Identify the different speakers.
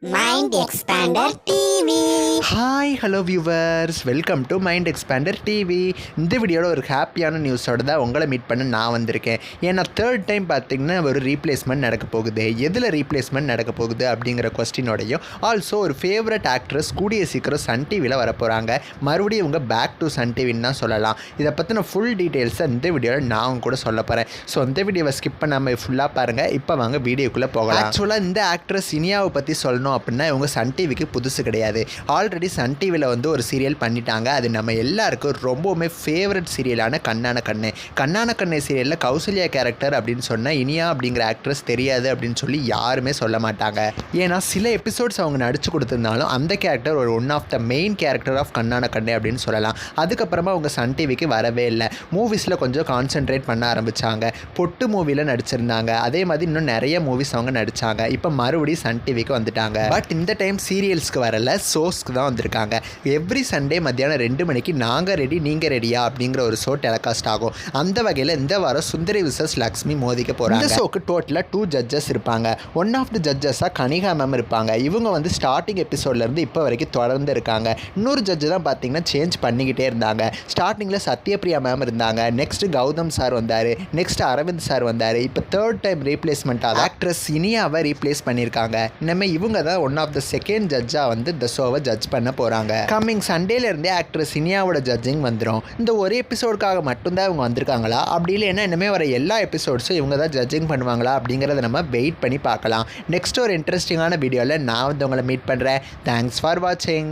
Speaker 1: Mind Expander TV.
Speaker 2: Hi hello viewers, welcome to mind expander TV. இந்த வீடியோவில் ஒரு ஹாப்பியான நியூஸோடு தான் உங்களை மீட் பண்ண நான் வந்திருக்கேன். ஏன்னா தேர்ட் டைம் பார்த்திங்கன்னா ஒரு ரீப்ளேஸ்மெண்ட் நடக்க போகுது. எதில் ரீப்ளேஸ்மெண்ட் நடக்க போகுது அப்படிங்கிற கொஸ்டினோடையும் ஆல்சோ ஒரு ஃபேவரட் ஆக்ட்ரஸ் கூடிய சீக்கிரம் சன் டிவியில் வரப்போகிறாங்க. மறுபடியும் இவங்க பேக் டு சன் டிவின்னு தான் சொல்லலாம். இதை பற்றின ஃபுல் டீட்டெயில்ஸை இந்த வீடியோவில் நான் கூட சொல்ல போகிறேன். ஸோ இந்த வீடியோவை ஸ்கிப் பண்ணாமல் ஃபுல்லாக பாருங்கள். இப்போ வாங்க வீடியோக்குள்ளே போகலாம். ஆக்சுவலாக இந்த ஆக்ட்ரஸ் இனியாவை பற்றி சொல்லணும் அப்படின்னா இவங்க சன் டிவிக்கு புதுசு கிடையாது. ஆல்ரெடி சன் டிவியில் வந்து ஒரு சீரியல் பண்ணிட்டாங்க. அது நம்ம எல்லாருக்கும் ரொம்பவுமே ஃபேவரட் சீரியலான கண்ணான கண்ணே. கண்ணான கண்ணே சீரியலில் கௌசல்யா கேரக்டர் அப்படின்னு சொன்னால் இனியா அப்படிங்கிற ஆக்ட்ரஸ் தெரியாது அப்படின்னு சொல்லி யாருமே சொல்ல மாட்டாங்க. ஏன்னா சில எபிசோட்ஸ் அவங்க நடிச்சு கொடுத்துருந்தாலும் அந்த கேரக்டர் ஒரு one of the main character of Kannana Kanne அப்படின்னு சொல்லலாம். அதுக்கப்புறமா அவங்க சன் டிவிக்கு வரவே இல்லை. மூவிஸில் கொஞ்சம் கான்சென்ட்ரேட் பண்ண ஆரம்பித்தாங்க. பொட்டு மூவியில் நடிச்சிருந்தாங்க. அதே மாதிரி இன்னும் நிறைய மூவிஸ் அவங்க நடித்தாங்க. இப்போ மறுபடியும் சன் டிவிக்கு வந்துட்டாங்க. பட் இந்த டைம் சீரியல்ஸ்க்கு வரல, ஷோஸ்க்கு தான் வந்திருக்காங்க. எவ்ரி சண்டே மத்தியானம் 2 மணிக்கு நாங்கள் ரெடி நீங்கள் ரெடியா அப்படிங்கிற ஒரு ஷோ டெலிகாஸ்ட் ஆகும். அந்த வகையில் இந்த வாரம் சுந்தரி விசஸ் லக்ஷ்மி மோதிக்க போகிறாங்க. இந்த ஷோக்கு டோட்டலாக 2 ஜட்ஜஸ் இருப்பாங்க. ஒன் ஆஃப் த ஜட்ஜஸாக கனிகா மேம் இருப்பாங்க. இவங்க வந்து ஸ்டார்டிங் எபிசோட்லேருந்து இப்போ வரைக்கும் தொடர்ந்து இருக்காங்க. இன்னொரு ஜட்ஜு தான் பார்த்தீங்கன்னா சேஞ்ச் பண்ணிக்கிட்டே இருந்தாங்க. ஸ்டார்டிங்கில் சத்யபிரியா மேம் இருந்தாங்க. நெக்ஸ்ட் கௌதம் சார் வந்தார். நெக்ஸ்ட் அரவிந்த் சார் வந்தார். இப்போ தேர்ட் டைம் ரீப்ளேஸ்மெண்ட்டாக ஆக்ட்ரஸ் இனியாவை ரீப்ளேஸ் பண்ணியிருக்காங்க. நம்ம இவங்க தான் ஒன் ஆஃப் த செகண்ட் ஜட்ஜாக வந்து இந்த ஷோவை ஜட்ஜ் பண்ண போகிறாங்க. கம்மிங் சண்டேலேருந்தே ஆக்ட்ரஸ் இனியாவோட ஜட்ஜிங் வந்துடும். இந்த ஒரு எபிசோடுக்காக மட்டும்தான் இவங்க வந்திருக்காங்களா, அப்படி இல்லைன்னா இனிமேல் வர எல்லா எபிசோட்ஸும் இவங்க தான் ஜட்ஜிங் பண்ணுவாங்களா அப்படிங்கிறத நம்ம வெயிட் பண்ணி பார்க்கலாம். நெக்ஸ்ட் ஒரு இன்ட்ரெஸ்டிங்கான வீடியோவில் நான் வந்து உங்களை மீட் பண்ணுறேன். தேங்க்ஸ் ஃபார் வாட்சிங்.